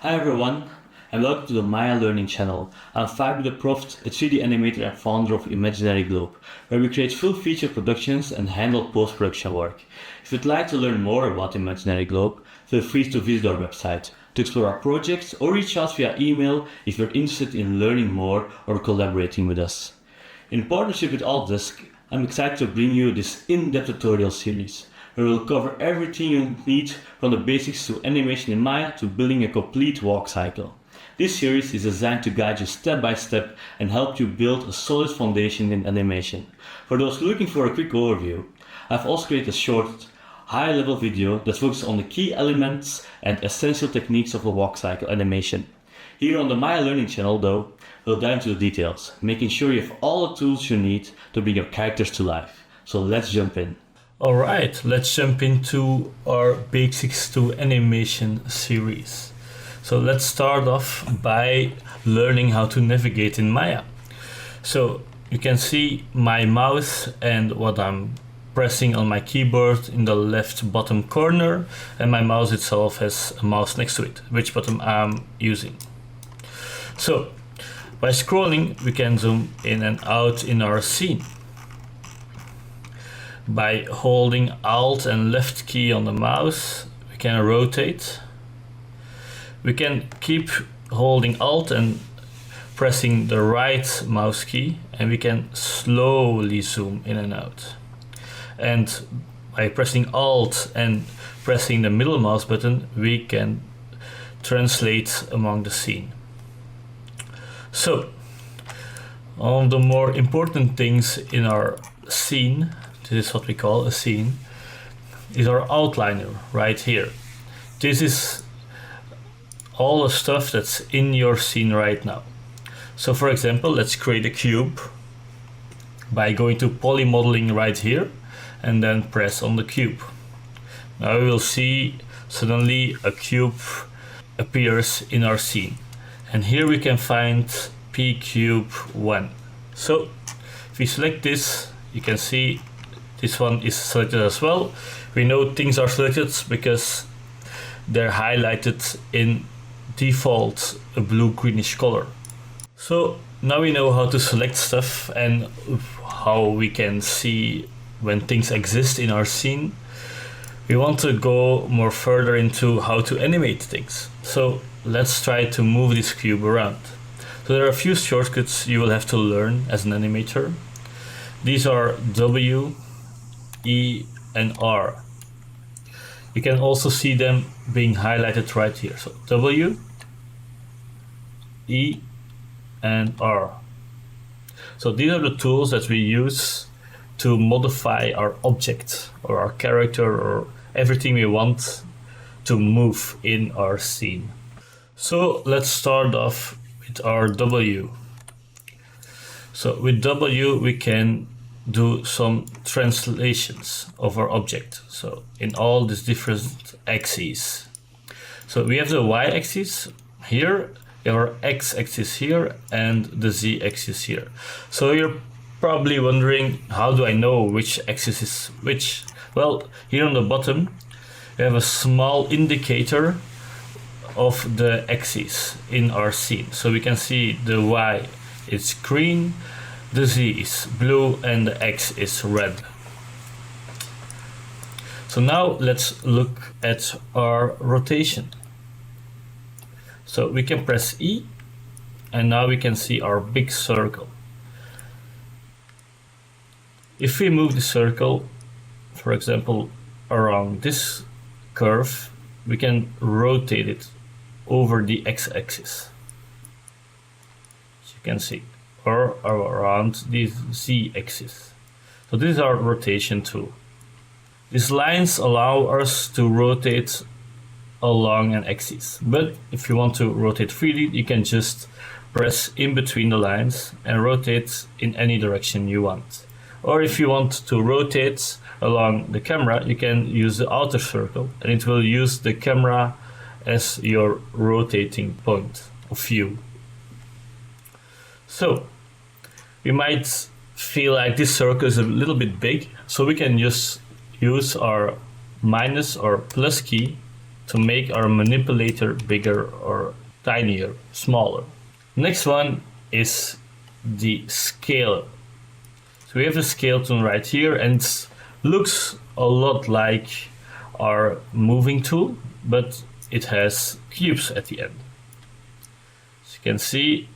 Hi everyone, and welcome to the Maya Learning channel. I'm Fabio De Proft, a 3D animator and founder of Imaginary Globe, where we create full-feature productions and handle post-production work. If you'd like to learn more about Imaginary Globe, feel free to visit our website to explore our projects or reach out via email if you're interested in learning more or collaborating with us. In partnership with Autodesk, I'm excited to bring you this in-depth tutorial series, where we'll cover everything you need from the basics to animation in Maya to building a complete walk cycle. This series is designed to guide you step by step and help you build a solid foundation in animation. For those looking for a quick overview, I've also created a short, high-level video that focuses on the key elements and essential techniques of a walk cycle animation. Here on the Maya Learning channel though, we'll dive into the details, making sure you have all the tools you need to bring your characters to life. So let's jump in. Alright, let's jump into our Basics to Animation series. So let's start off by learning how to navigate in Maya. So you can see my mouse and what I'm pressing on my keyboard in the left bottom corner, and my mouse itself has a mouse next to it, which button I'm using. So by scrolling we can zoom in and out in our scene. By holding Alt and left key on the mouse, we can rotate. We can keep holding Alt and pressing the right mouse key, and we can slowly zoom in and out. And by pressing Alt and pressing the middle mouse button, we can translate among the scene. So, one of the more important things in our scene, this is what we call a scene, is our outliner right here. This is all the stuff that's in your scene right now. So for example, let's create a cube by going to poly modeling right here and then press on the cube. Now we will see suddenly a cube appears in our scene. And here we can find pcube1. So if we select this, you can see this one is selected as well. We know things are selected because they're highlighted in default a blue greenish color. So now we know how to select stuff and how we can see when things exist in our scene. We want to go more further into how to animate things. So let's try to move this cube around. So there are a few shortcuts you will have to learn as an animator. These are W, E and R. You can also see them being highlighted right here. So W, E and R. So these are the tools that we use to modify our object or our character or everything we want to move in our scene. So let's start off with our W. So with W we can do some translations of our object. So in all these different axes. So we have the y-axis here, we have our x-axis here, and the z-axis here. So you're probably wondering, how do I know which axis is which? Well, here on the bottom we have a small indicator of the axis in our scene. So we can see the y is green, the Z is blue, and the X is red. So now let's look at our rotation. So we can press E, and now we can see our big circle. If we move the circle, for example, around this curve, we can rotate it over the X-axis, as you can see, or around the Z-axis. So this is our rotation tool. These lines allow us to rotate along an axis, but if you want to rotate freely, you can just press in between the lines and rotate in any direction you want. Or if you want to rotate along the camera, you can use the outer circle, and it will use the camera as your rotating point of view. So we might feel like this circle is a little bit big, so we can just use our minus or plus key to make our manipulator bigger or tinier, smaller. Next one is the scaler. So we have the scale tool right here, and it looks a lot like our moving tool, but it has cubes at the end. As you can see,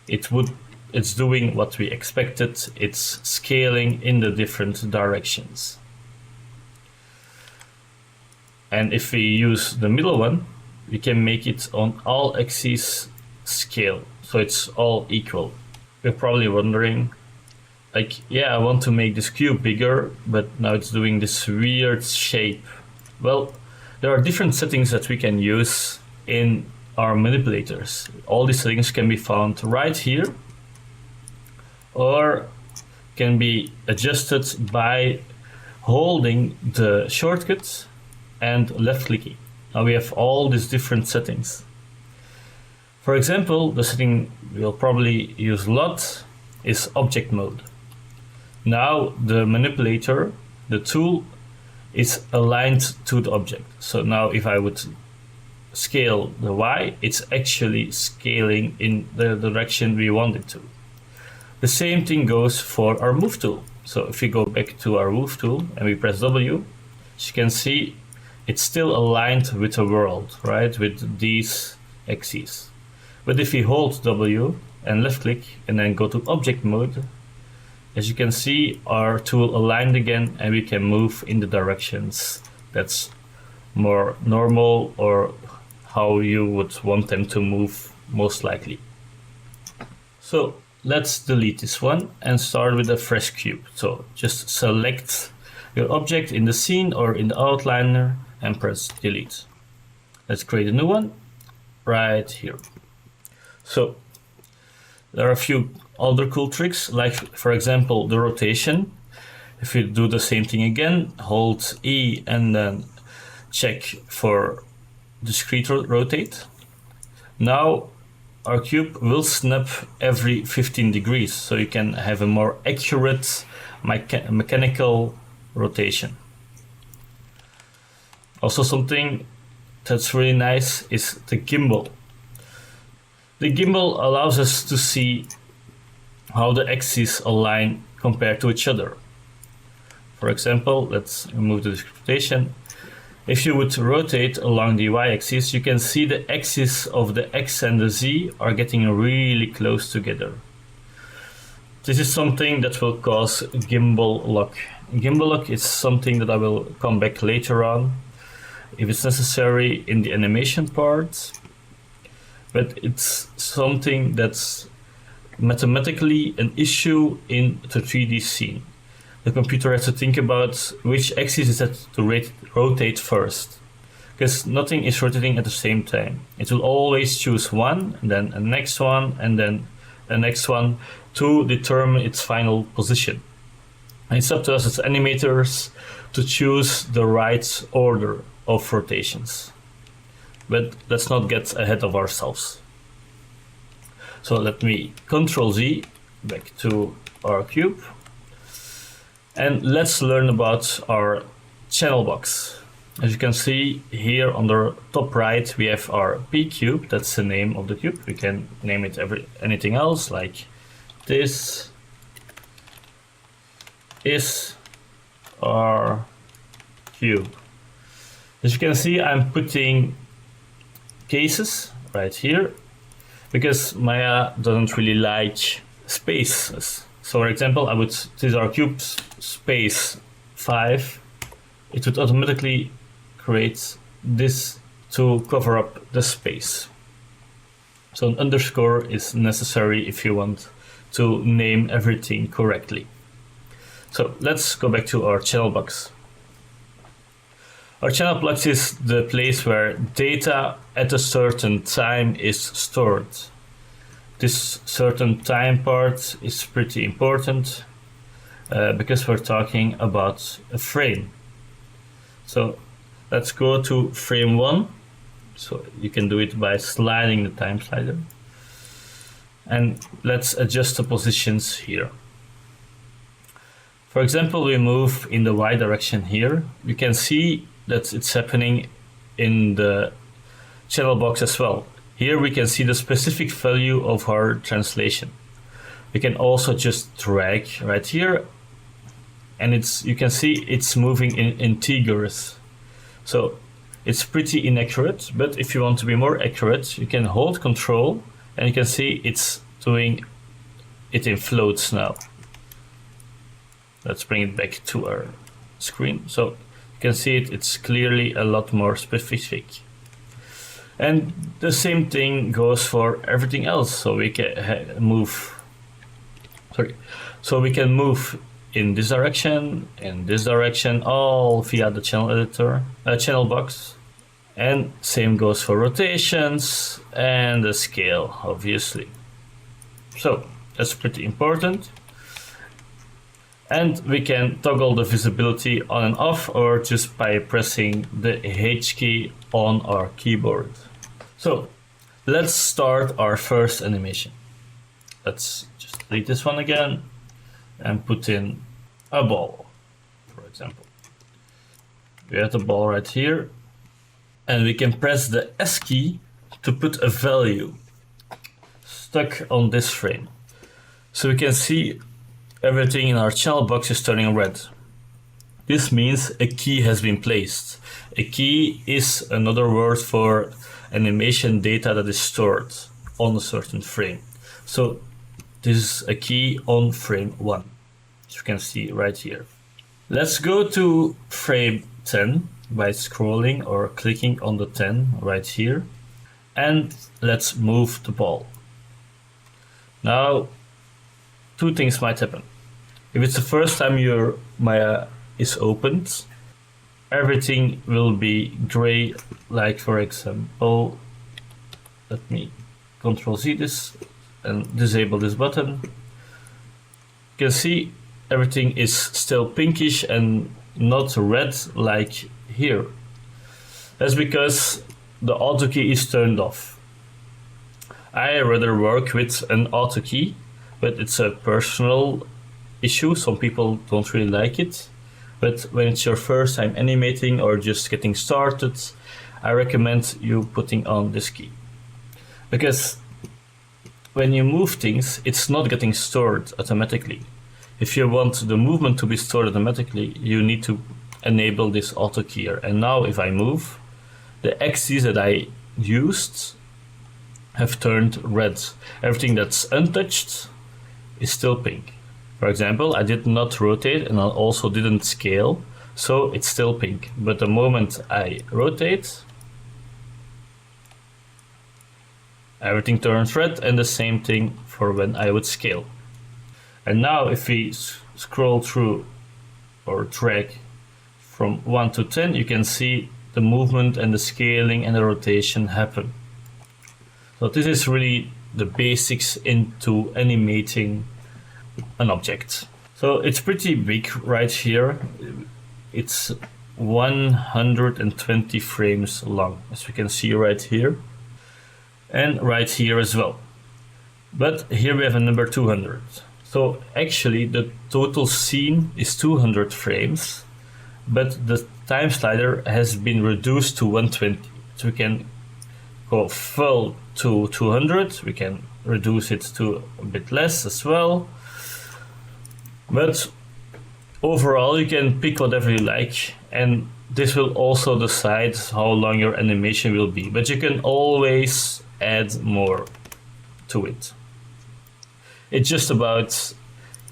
it's doing what we expected. It's scaling in the different directions. And if we use the middle one, we can make it on all axes scale, so it's all equal. You're probably wondering, like, yeah, I want to make this cube bigger, but now it's doing this weird shape. Well, there are different settings that we can use in our manipulators. All these settings can be found right here, or can be adjusted by holding the shortcut and left clicking. Now we have all these different settings. For example, the setting we'll probably use a lot is object mode. Now the manipulator, the tool, is aligned to the object. So now if I would scale the Y, it's actually scaling in the direction we want it to. The same thing goes for our move tool. So if we go back to our move tool and we press W, as you can see, it's still aligned with the world, right? With these axes. But if we hold W and left click and then go to object mode, as you can see, our tool aligned again, and we can move in the directions that's more normal, or how you would want them to move most likely. So let's delete this one and start with a fresh cube. So just select your object in the scene or in the outliner and press delete. Let's create a new one right here. So there are a few other cool tricks, like for example the rotation. If you do the same thing again, hold E and then check for discrete rotate. Now our cube will snap every 15 degrees, so you can have a more accurate mechanical rotation. Also, something that's really nice is the gimbal. The gimbal allows us to see how the axes align compared to each other. For example, let's remove the rotation. If you would rotate along the y-axis, you can see the axes of the x and the z are getting really close together. This is something that will cause gimbal lock. Gimbal lock is something that I will come back later on, if it's necessary, in the animation part. But it's something that's mathematically an issue in the 3D scene. The computer has to think about which axis is set to rotate first, because nothing is rotating at the same time. It will always choose one, and then the next one, and then the next one to determine its final position. And it's up to us as animators to choose the right order of rotations. But let's not get ahead of ourselves. So let me Ctrl Z back to our cube. And let's learn about our channel box. As you can see here on the top right, we have our P cube. That's the name of the cube. We can name it anything else, like this is our cube. As you can see, I'm putting cases right here because Maya doesn't really like spaces. So for example, I would, this is our cube space 5. It would automatically create this to cover up the space. So an underscore is necessary if you want to name everything correctly. So let's go back to our channel box. Our channel box is the place where data at a certain time is stored. This certain time part is pretty important because we're talking about a frame. So let's go to frame 1. So you can do it by sliding the time slider. And let's adjust the positions here. For example, we move in the Y direction here. You can see that it's happening in the channel box as well. Here we can see the specific value of our translation. We can also just drag right here, and you can see it's moving in integers. So it's pretty inaccurate, but if you want to be more accurate, you can hold Control, and you can see it's doing it in floats now. Let's bring it back to our screen. So you can see it's clearly a lot more specific. And the same thing goes for everything else. So we can move in this direction, all via the channel editor, channel box. And same goes for rotations and the scale, obviously. So that's pretty important. And we can toggle the visibility on and off, or just by pressing the H key on our keyboard. So let's start our first animation. Let's just delete this one again and put in a ball, for example. We have the ball right here, and we can press the S key to put a value stuck on this frame. So we can see everything in our channel box is turning red. This means a key has been placed. A key is another word for animation data that is stored on a certain frame. So this is a key on frame 1, as you can see right here. Let's go to frame 10 by scrolling or clicking on the 10 right here, and let's move the ball. Now, two things might happen. If it's the first time your Maya is opened, everything will be gray, like for example, let me Control Z this and disable this button. You can see everything is still pinkish and not red like here. That's because the auto key is turned off. I rather work with an auto key, but it's a personal issue. Some people don't really like it. But when it's your first time animating or just getting started, I recommend you putting on this key. Because when you move things, it's not getting stored automatically. If you want the movement to be stored automatically, you need to enable this auto key here. And now if I move, the axes that I used have turned red. Everything that's untouched is still pink. For example, I did not rotate and I also didn't scale, so it's still pink. But the moment I rotate, everything turns red, and the same thing for when I would scale. And now if we scroll through or drag from 1 to 10, you can see the movement and the scaling and the rotation happen. So this is really the basics into animating an object. So it's pretty big right here. It's 120 frames long, as we can see right here, and right here as well. But here we have a number 200. So actually the total scene is 200 frames, but the time slider has been reduced to 120. So we can go full to 200, we can reduce it to a bit less as well. But overall you can pick whatever you like, and this will also decide how long your animation will be, but you can always add more to it. It's just about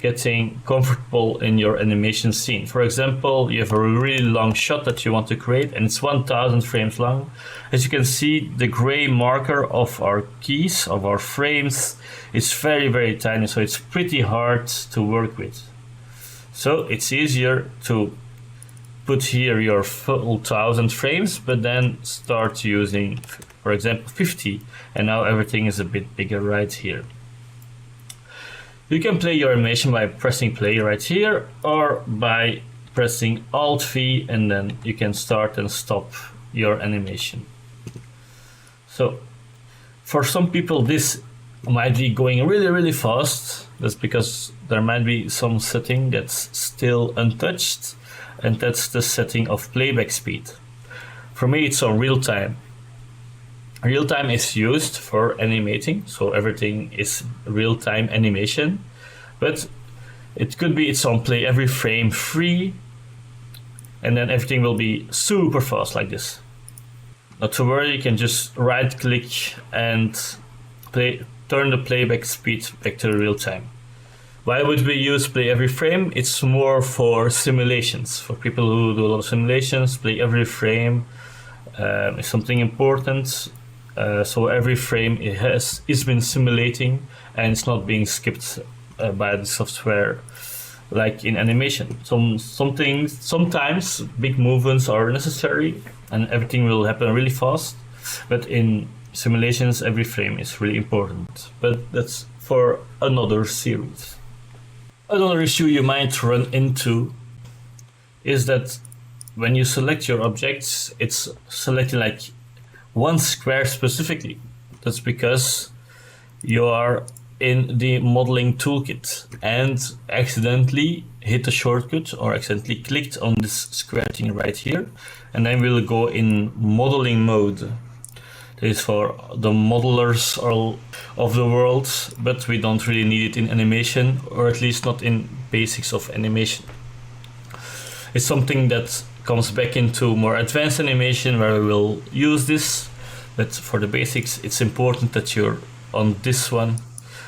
getting comfortable in your animation scene. For example, you have a really long shot that you want to create and it's 1000 frames long. As you can see, the gray marker of our keys, of our frames, is very, very tiny, so it's pretty hard to work with. So it's easier to put here your full 1000 frames, but then start using, for example, 50, and now everything is a bit bigger right here. You can play your animation by pressing play right here, or by pressing Alt V, and then you can start and stop your animation. So for some people this might be going really, really fast. That's because there might be some setting that's still untouched, and that's the setting of playback speed. For me, it's on real time. Real time is used for animating, so everything is real time animation, but it could be it's on play every frame free, and then everything will be super fast like this. Not to worry, you can just right click and turn the playback speed back to real time. Why would we use play every frame? It's more for simulations. For people who do a lot of simulations, play every frame is something important. So every frame is been simulating and it's not being skipped by the software like in animation. Sometimes big movements are necessary and everything will happen really fast, but in simulations every frame is really important. But that's for another series. Another issue you might run into is that when you select your objects, it's selecting like one square specifically. That's because you are in the modeling toolkit and accidentally hit a shortcut or accidentally clicked on this square thing right here, and then we'll go in modeling mode. This is for the modelers of the world, but we don't really need it in animation, or at least not in basics of animation. It's something that comes back into more advanced animation where we will use this, but for the basics it's important that you're on this one,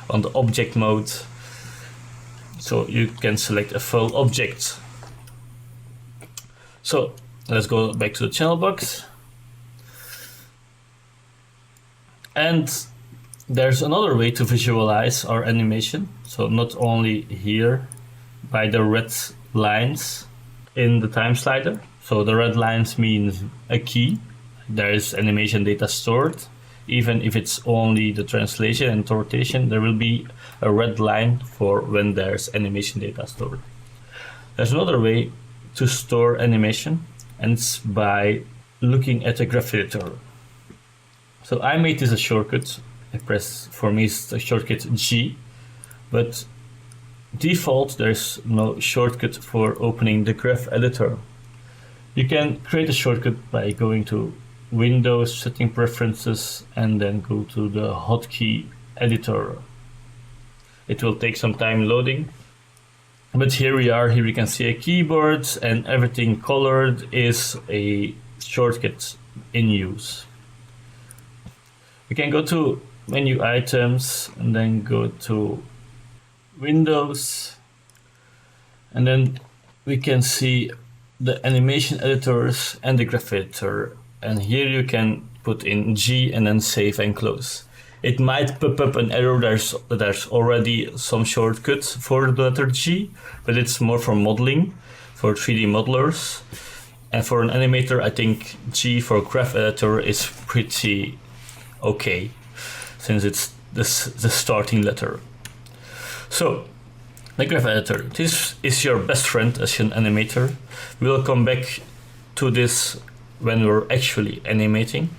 on the object mode, so you can select a full object. So let's go back to the channel box. And there's another way to visualize our animation. So not only here by the red lines in the time slider. So the red lines means a key. There is animation data stored. Even if it's only the translation and rotation, there will be a red line for when there's animation data stored. There's another way to store animation, and it's by looking at a graph editor. So I made this a shortcut. For me it's the shortcut G, but default there's no shortcut for opening the graph editor. You can create a shortcut by going to Windows, Setting Preferences, and then go to the hotkey editor. It will take some time loading, but here we are. Here we can see a keyboard and everything colored is a shortcut in use. We can go to menu items and then go to Windows, and then we can see the animation editors and the graph editor, and here you can put in G and then save and close. It might pop up an error that there's already some shortcuts for the letter G, but it's more for modeling, for 3D modelers, and for an animator I think G for graph editor is pretty okay, since it's the starting letter. So the graph editor, this is your best friend as an animator. We'll come back to this when we're actually animating,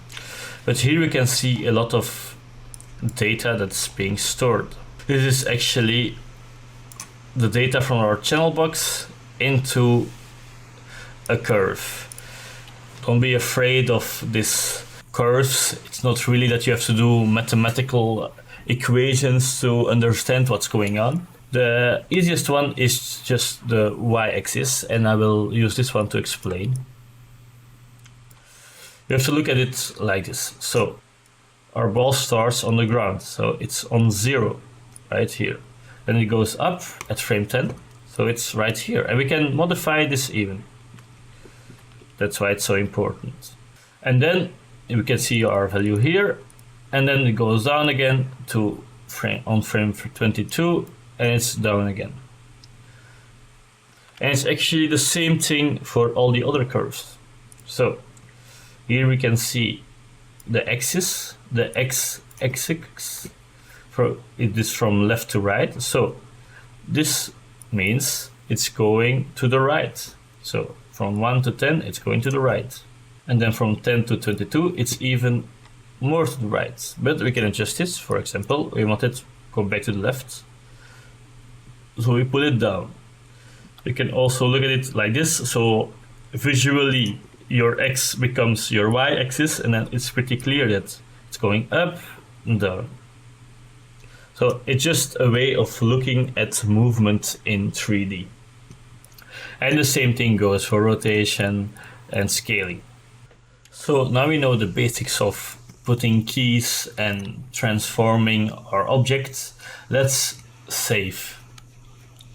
but here we can see a lot of data that's being stored. This is actually the data from our channel box into a curve. Don't be afraid of this curves. It's not really that you have to do mathematical equations to understand what's going on. The easiest one is just the y-axis, and I will use this one to explain. You have to look at it like this. So our ball starts on the ground, so it's on 0 right here. Then it goes up at frame 10, so it's right here, and we can modify this even. That's why it's so important. And then we can see our value here, and then it goes down again to frame 22, and it's down again. And it's actually the same thing for all the other curves. So here we can see the axis, the x-axis, it is from left to right. So this means it's going to the right. So from 1 to 10, it's going to the right. And then from 10 to 22, it's even more to the right. But we can adjust this. For example, we want it to go back to the left, so we pull it down. You can also look at it like this. So visually, your X becomes your Y axis, and then it's pretty clear that it's going up and down. So it's just a way of looking at movement in 3D. And the same thing goes for rotation and scaling. So now we know the basics of putting keys and transforming our objects. Let's save.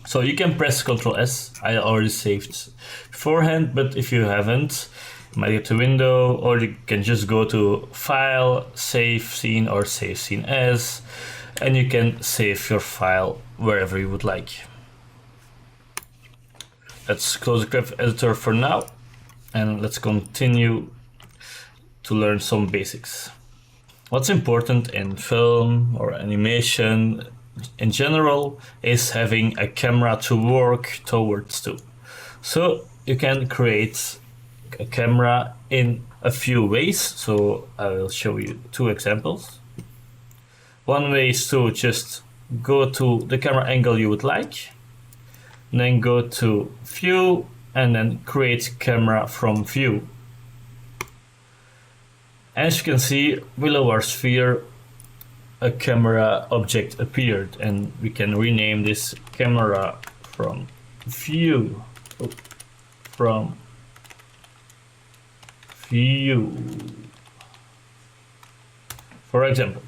So you can press Ctrl S. I already saved beforehand, but if you haven't, you might get to Window, or you can just go to File, Save Scene, or Save Scene As, and you can save your file wherever you would like. Let's close the graph editor for now, and let's continue to learn some basics. What's important in film or animation in general is having a camera to work towards to. So you can create a camera in a few ways. So I will show you two examples. One way is to just go to the camera angle you would like, then go to View, and then create camera from view. As you can see, below our sphere, a camera object appeared, and we can rename this camera from view. From view, for example.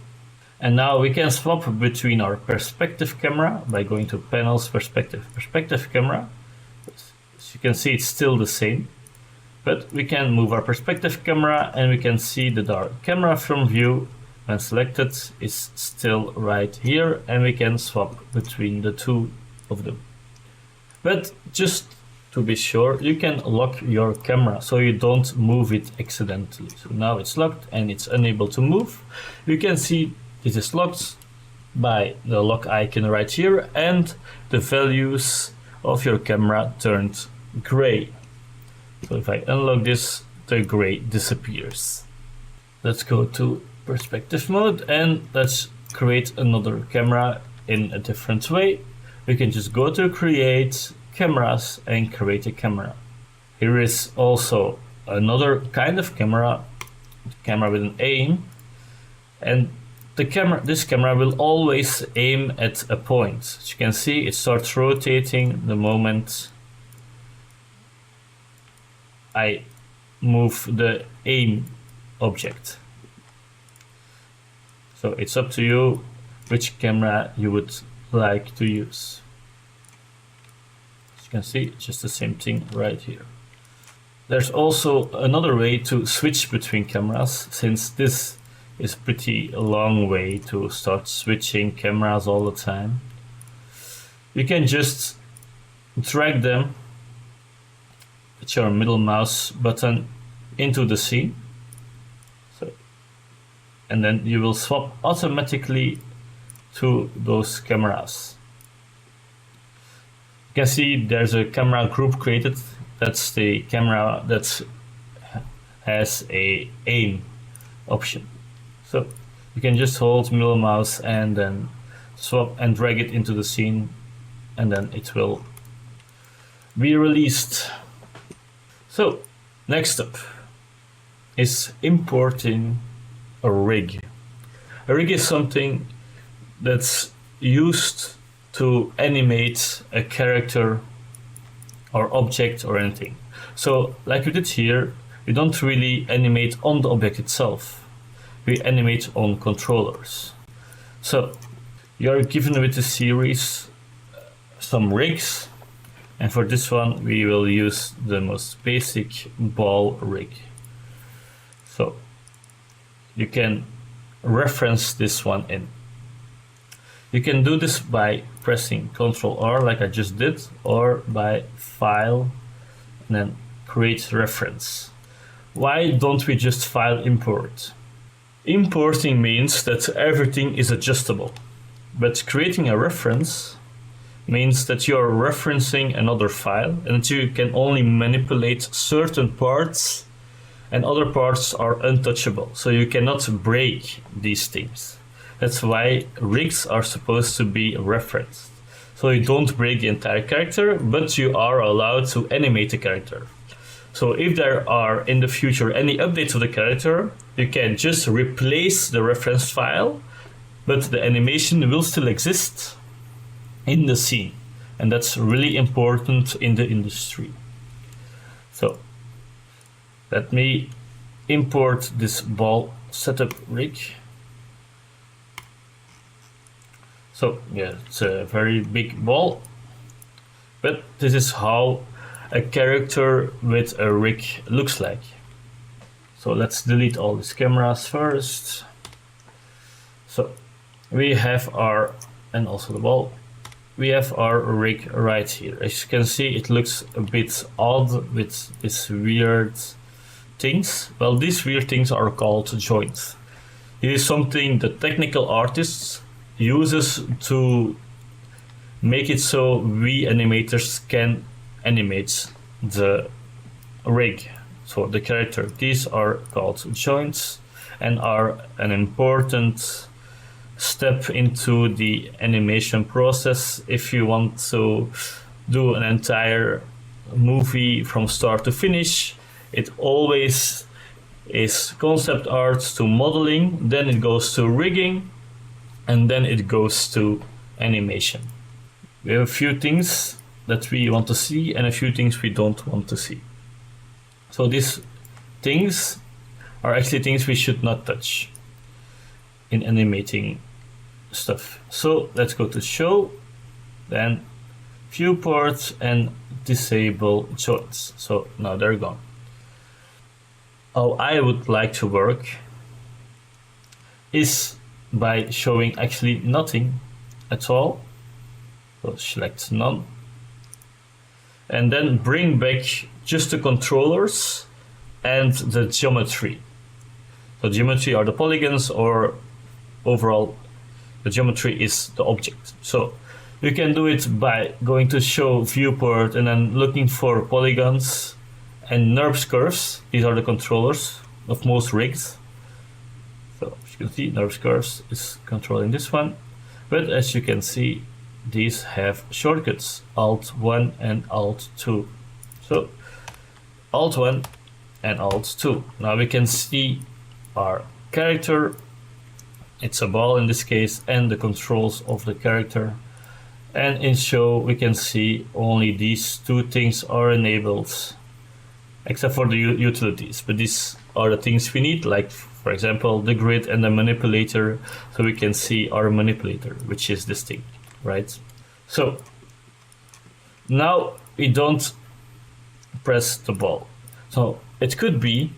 And now we can swap between our perspective camera by going to Panels, Perspective camera. As you can see, it's still the same, but we can move our perspective camera, and we can see that our camera from view, when selected, is still right here, and we can swap between the two of them. But just to be sure, you can lock your camera so you don't move it accidentally. So now it's locked and it's unable to move. You can see it is locked by the lock icon right here, and the values of your camera turned gray. So if I unlock this, the gray disappears. Let's go to perspective mode, and let's create another camera in a different way. We can just go to create cameras and create a camera. Here is also another kind of camera with an aim, and this camera will always aim at a point. As you can see, it starts rotating the moment I move the aim object. So it's up to you which camera you would like to use. As you can see, it's just the same thing right here. There's also another way to switch between cameras, since this is pretty a long way to start switching cameras all the time. You can just drag them with your middle mouse button into the scene. And then you will swap automatically to those cameras. You can see there's a camera group created. That's the camera that has a aim option. So you can just hold middle mouse and then swap and drag it into the scene, and then it will be released. So next up is importing a rig. A rig is something that's used to animate a character or object or anything. So like we did here, we don't really animate on the object itself. We animate on controllers. So you're given with the series some rigs, and for this one we will use the most basic ball rig. So you can reference this one in. You can do this by pressing Ctrl R like I just did, or by File and then Create Reference. Why don't we just file import? Importing means that everything is adjustable, but creating a reference means that you are referencing another file and that you can only manipulate certain parts and other parts are untouchable, so you cannot break these things. That's why rigs are supposed to be referenced. So you don't break the entire character, but you are allowed to animate the character. So if there are in the future any updates of the character, you can just replace the reference file, but the animation will still exist in the scene. And that's really important in the industry. So let me import this ball setup rig. So yeah, it's a very big ball, but this is how a character with a rig looks like. So let's delete all these cameras first. So we have our, and also the ball, we have our rig right here. As you can see, it looks a bit odd with these weird things. Well, these weird things are called joints. It is something the technical artists uses to make it so we animators can animate the rig, so the character. These are called joints and are an important step into the animation process if you want to do an entire movie from start to finish. It always is concept art to modeling, then it goes to rigging, and then it goes to animation. We have a few things that we want to see and a few things we don't want to see. So these things are actually things we should not touch in animating stuff. So let's go to show, then viewport, and disable joints. So now they're gone. How I would like to work is by showing actually nothing at all. So select none, and then bring back just the controllers and the geometry. So geometry are the polygons, or overall the geometry is the object. So you can do it by going to show viewport and then looking for polygons and NURBS curves. These are the controllers of most rigs. So as you can see, NURBS curves is controlling this one. But as you can see, these have shortcuts, Alt 1 and Alt 2. So Alt 1 and Alt 2. Now we can see our character. It's a ball in this case, and the controls of the character. And in show we can see only these two things are enabled, except for the utilities. But these are the things we need, like for example the grid and the manipulator, so we can see our manipulator, which is this thing, right? So now we don't press the ball. So it could be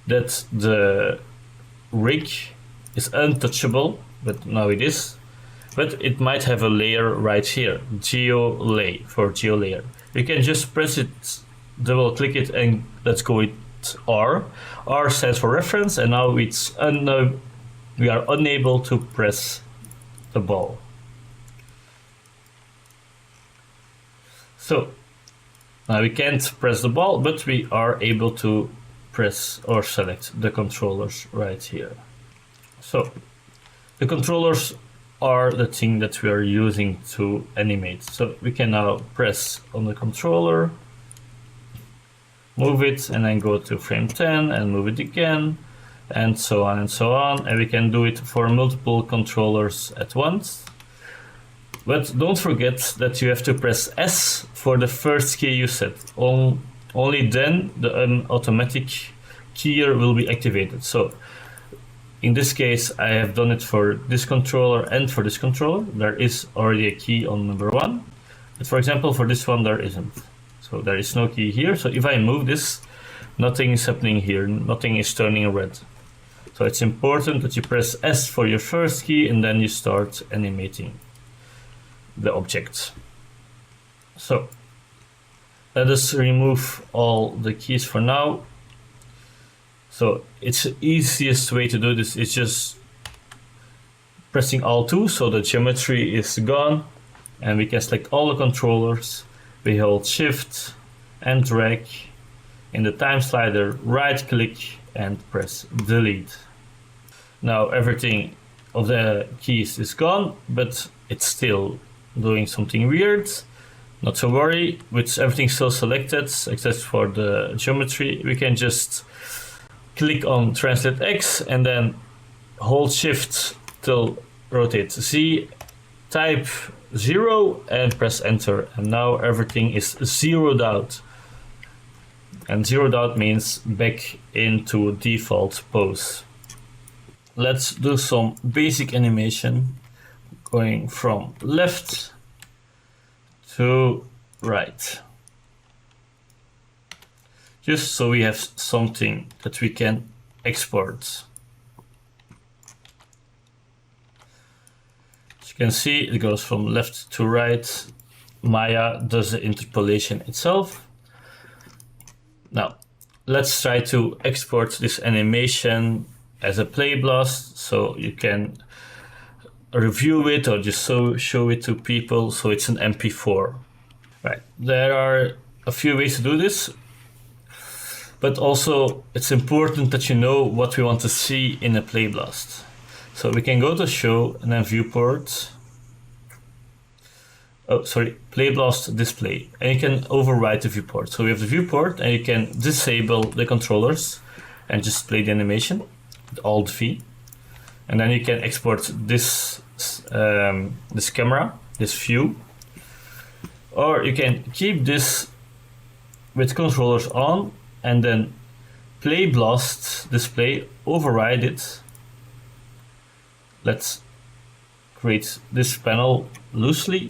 that the rig is untouchable, but now it is. But it might have a layer right here, geo lay for geo layer. You can just press it, double click it, and let's go with R. R stands for reference, and now it's we are unable to press the ball. So now we can't press the ball, but we are able to press or select the controllers right here. So the controllers are the thing that we are using to animate. So we can now press on the controller, move it, and then go to frame 10 and move it again, and so on and so on. And we can do it for multiple controllers at once. But don't forget that you have to press S for the first key you set. Only then the automatic keyer will be activated. So in this case, I have done it for this controller and for this controller. There is already a key on number 1. But for example, for this one, there isn't. So there is no key here. So if I move this, nothing is happening here. Nothing is turning red. So it's important that you press S for your first key and then you start animating the object. So let us remove all the keys for now. So it's the easiest way to do this is just pressing Alt 2, so the geometry is gone, and we can select all the controllers. We hold Shift and drag. In the time slider, right click and press Delete. Now everything of the keys is gone, but it's still doing something weird. Not to worry, with everything still selected except for the geometry, we can just click on translate X and then hold shift till rotate Z, type 0 and press enter, and now everything is zeroed out. And zeroed out means back into default pose. Let's do some basic animation going from left to right. Just so we have something that we can export. As you can see, it goes from left to right. Maya does the interpolation itself. Now, let's try to export this animation as a playblast so you can review it or just show it to people so it's an MP4. Right, there are a few ways to do this, but also it's important that you know what we want to see in a playblast. So we can go to show and then viewport. Oh, sorry, playblast display, and you can override the viewport. So we have the viewport and you can disable the controllers and just play the animation with Alt V. And then you can export this this camera, this view, or you can keep this with controllers on and then playblast display, override it. Let's create this panel loosely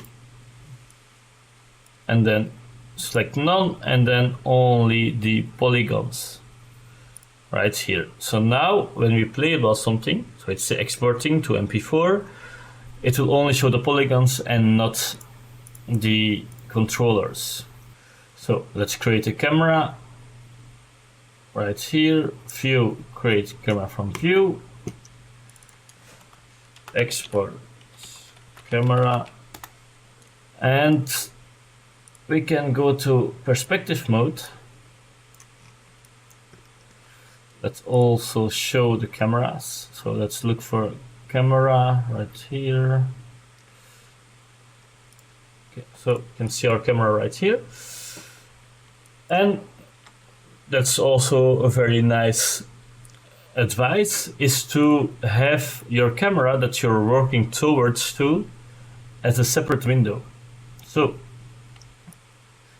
and then select none and then only the polygons right here. So now when we playblast something, so it's exporting to MP4, it will only show the polygons and not the controllers. So let's create a camera right here, view, create camera from view, export camera, and we can go to perspective mode. Let's also show the cameras. So let's look for camera right here. Okay, so you can see our camera right here. And that's also a very nice advice, is to have your camera that you're working towards to as a separate window. So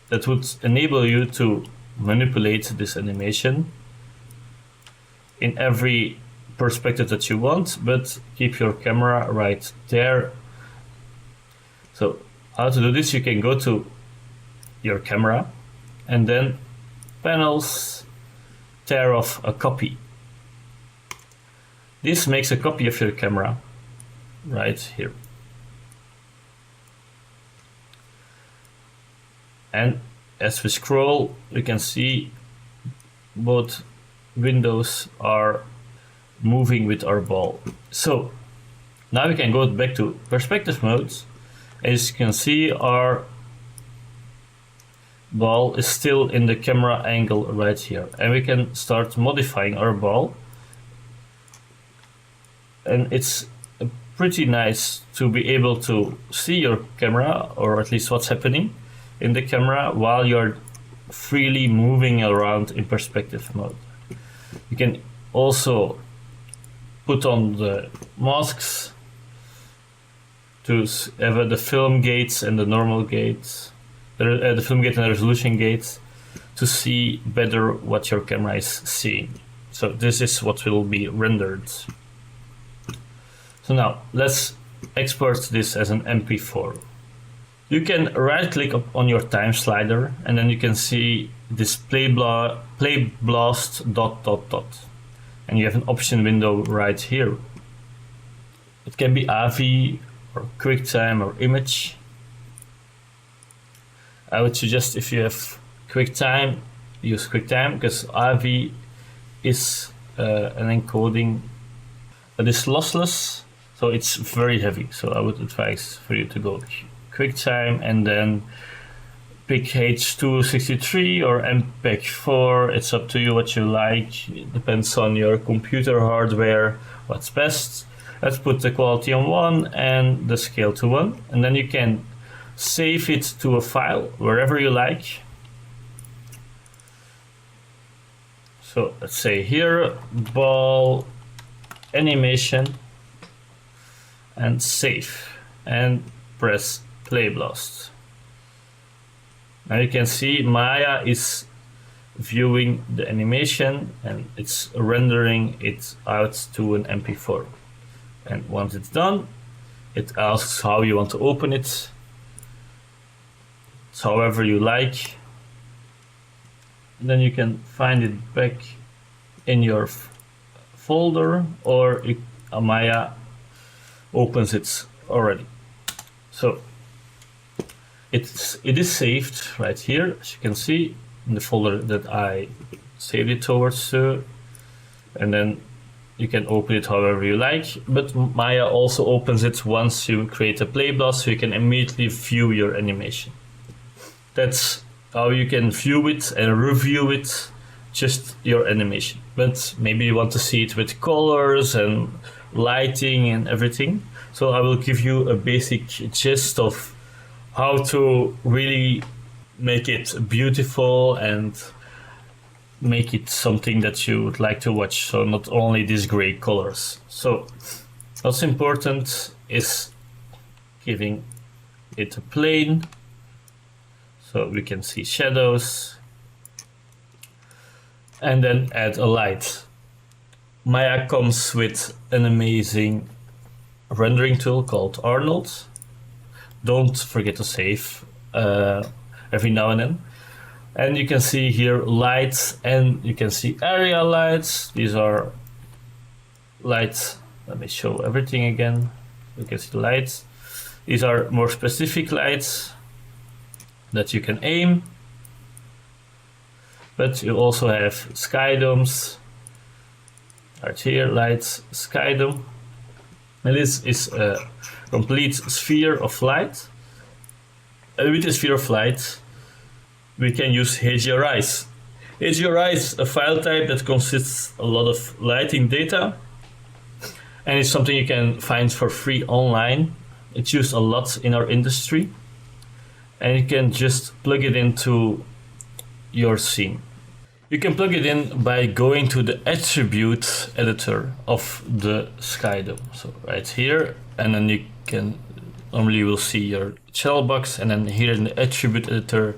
that would enable you to manipulate this animation in every perspective that you want, but keep your camera right there. So how to do this? You can go to your camera and then panels, tear off a copy. This makes a copy of your camera right here. And as we scroll, we can see both windows are moving with our ball. So now we can go back to perspective mode. As you can see, our ball is still in the camera angle right here, and we can start modifying our ball. And it's pretty nice to be able to see your camera, or at least what's happening in the camera, while you're freely moving around in perspective mode. You can also put on the masks to have the film gates and the normal gates, the film gate and the resolution gates, to see better what your camera is seeing. So this is what will be rendered. So now let's export this as an MP4. You can right click on your time slider and then you can see this playblast ... and you have an option window right here. It can be AVI or QuickTime or image. I would suggest, if you have QuickTime, use QuickTime, because AVI is an encoding that is lossless, so it's very heavy. So I would advise for you to go QuickTime and then pick H263 or MPEG-4. It's up to you what you like. It depends on your computer hardware, what's best. Let's put the quality on 1 and the scale to 1, and then you can save it to a file wherever you like. So let's say here, ball animation, and save, and press playblast. Now you can see Maya is viewing the animation and it's rendering it out to an MP4. And once it's done, it asks how you want to open it. It's however you like. And then you can find it back in your folder, or Maya opens it already. So it is saved right here, as you can see, in the folder that I saved it towards, and then you can open it however you like. But Maya also opens it once you create a playblast, so you can immediately view your animation. That's how you can view it and review it, just your animation. But maybe you want to see it with colors and lighting and everything. So I will give you a basic gist of how to really make it beautiful and make it something that you would like to watch. So not only these gray colors. So what's important is giving it a plane, so we can see shadows, and then add a light. Maya comes with an amazing rendering tool called Arnold. Don't forget to save every now and then. And you can see here lights, and you can see area lights. These are lights. Let me show everything again. You can see the lights. These are more specific lights that you can aim. But you also have sky domes. Right here, lights, sky dome. And this is a complete sphere of light. And with the sphere of light, we can use HDRIs. HDRI is a file type that consists a lot of lighting data, and it's something you can find for free online. It's used a lot in our industry, and you can just plug it into your scene. You can plug it in by going to the attribute editor of the sky dome. So right here, and then you can, normally you will see your channel box, and then here in the attribute editor,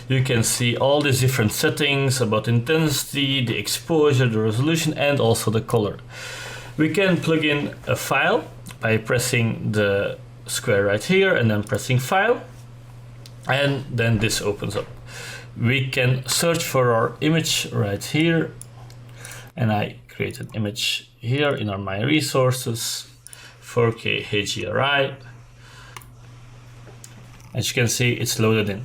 you can see all these different settings about intensity, the exposure, the resolution, and also the color. We can plug in a file by pressing the square right here and then pressing file, and then this opens up. We can search for our image right here, and I create an image here in our My Resources, 4K HDRI. As you can see, it's loaded in.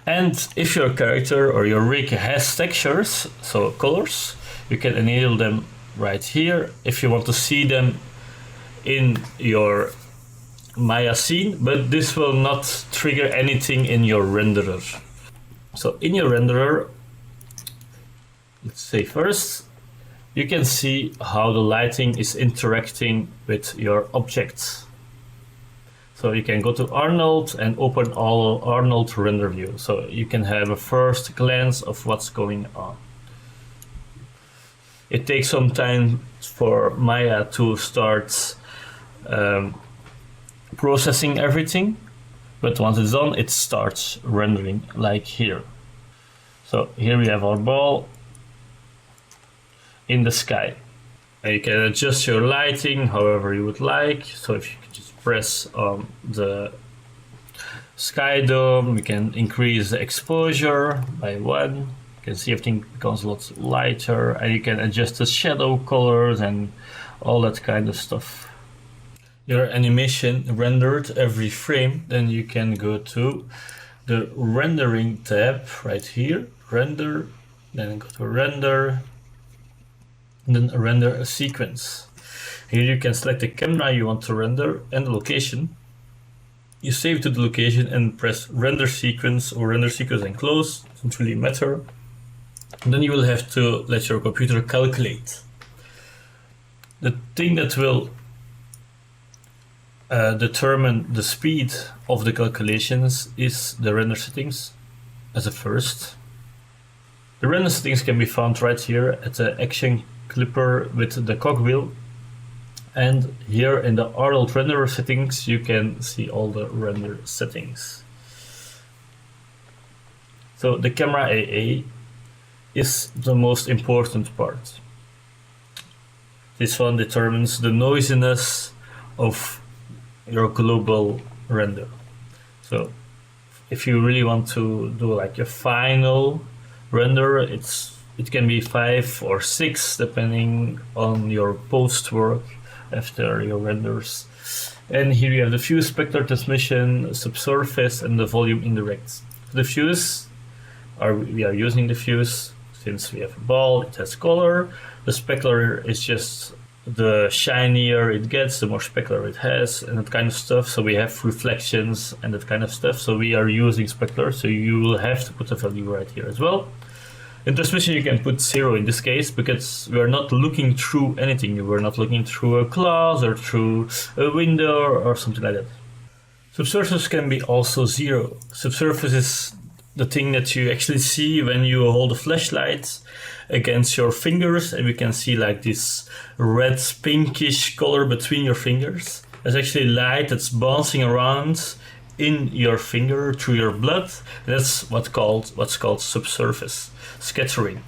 And if your character or your rig has textures, so colors, you can enable them right here if you want to see them in your Maya scene, but this will not trigger anything in your renderer. So in your renderer, let's say first, you can see how the lighting is interacting with your objects. So you can go to Arnold and open all Arnold render view, so you can have a first glance of what's going on. It takes some time for Maya to start processing everything, but once it's done, it starts rendering like here. So here we have our ball in the sky, and you can adjust your lighting however you would like. So if you can just press on the sky dome, we can increase the exposure by 1. You can see everything becomes a lot lighter, and you can adjust the shadow colors and all that kind of stuff. Your animation rendered every frame, then you can go to the rendering tab right here, render, then go to render, and then render a sequence. Here you can select the camera you want to render and the location. You save to the location and press render sequence or render sequence and close, doesn't really matter. And then you will have to let your computer calculate. The thing that will determine the speed of the calculations is the render settings as a first. The render settings can be found right here at the action clipper with the cogwheel. And here in the adult renderer settings, you can see all the render settings. So the camera AA is the most important part. This one determines the noisiness of your global render. So if you really want to do like a final render, it can be 5 or 6 depending on your post work after your renders. And here you have the fuse, specular transmission, subsurface, and the volume indirect. The fuse, we are using the fuse since we have a ball, it has color. The specular is just the shinier it gets, the more specular it has, and that kind of stuff. So we have reflections and that kind of stuff. So we are using specular, so you will have to put a value right here as well. In transmission, you can put 0 in this case because we are not looking through anything. We're not looking through a glass or through a window or something like that. Subsurface can be also 0. Subsurface is the thing that you actually see when you hold a flashlight against your fingers, and we can see like this red pinkish color between your fingers. There's actually light that's bouncing around in your finger through your blood. That's what's called subsurface scattering.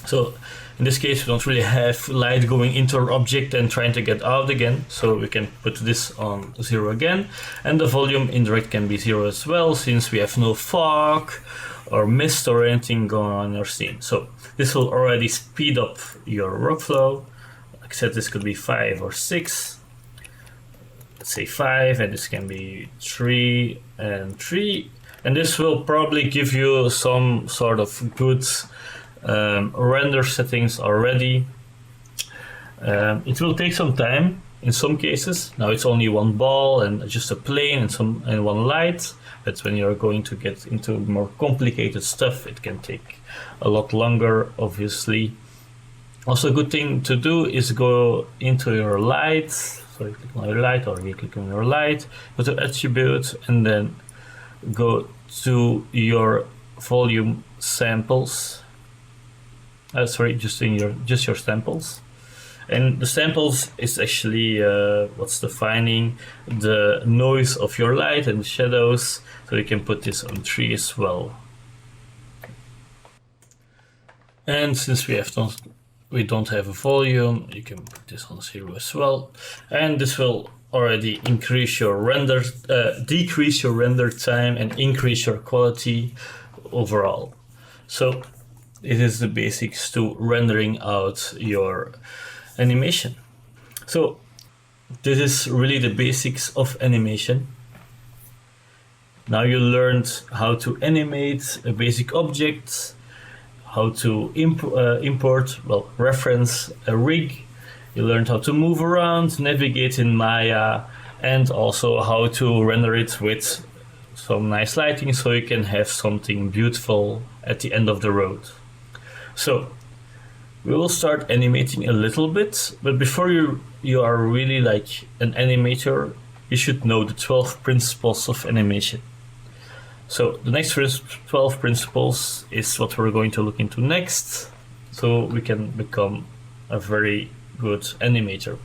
So in this case, we don't really have light going into our object and trying to get out again, so we can put this on 0 again. And the volume indirect can be 0 as well, since we have no fog or mist or anything going on in our scene. So this will already speed up your workflow. Like I said, this could be 5 or 6. Let's say 5, and this can be 3 and 3. And this will probably give you some sort of good render settings already. It will take some time in some cases. Now it's only one ball and just a plane and one light. But when you're going to get into more complicated stuff, it can take a lot longer, obviously. Also, a good thing to do is go into your light. So you click on your light, or you click on your light, go to attribute, and then go to your volume samples. Just your samples. And the samples is actually what's defining the noise of your light and shadows. So you can put this on 3 as well. And since we don't have a volume, you can put this on 0 as well. And this will already increase your render, decrease your render time and increase your quality overall. So it is the basics to rendering out your animation. So this is really the basics of animation. Now you learned how to animate a basic object, how to reference a rig. You learned how to move around, navigate in Maya, and also how to render it with some nice lighting so you can have something beautiful at the end of the road. So we will start animating a little bit, but before you are really like an animator, you should know the 12 principles of animation. So the next 12 principles is what we're going to look into next, so we can become a very good animator.